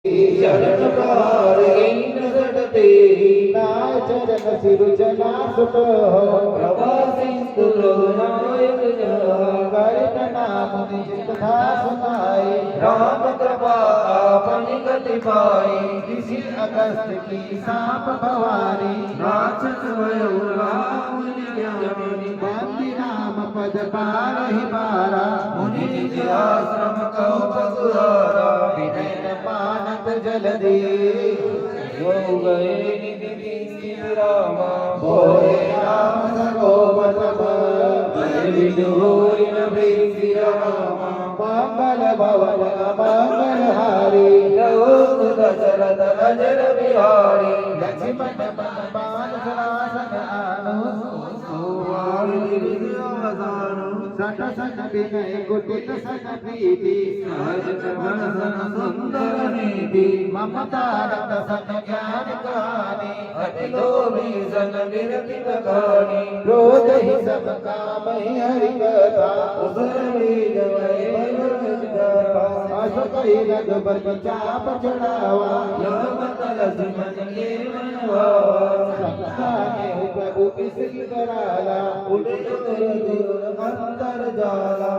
चरण प्रहार येईन झटते नाय चरण सिरुजना सुट प्रवासी स्तुलो नायक जहा करित नाम निज कथा सुनाई राम कृपा आपनी गति पाई किसी अगस्त की सांप भवानी नाचत भयो राम ज्ञानी बंदी राम पद पार ही पारा मुनि निज आश्रम कहो पगुहारा विनय मानत जलदि हो गए निधि श्री रामा होए राम सगोपत भय विनु होई न भय श्री रामा मंगल भवन मंगल हारी लोक दशरथ अजर बिहारी लक्ष्मण पान सनासन आनु सट सट विनय कुटिल सन प्रीति सहज प्रभन सन सुंदर नीति ममता रत सन ज्ञान कहानी अति लोभी सन विरति बखानी क्रोध ही सब काम ही हरि कथा उसर बीज वै भगवत गाथा अस कही रघुपति चाप चढ़ावा यह मत लक्ष्मण के मन भावा संसाने प्रभु किसकी कराला उड़े अंतर जाला।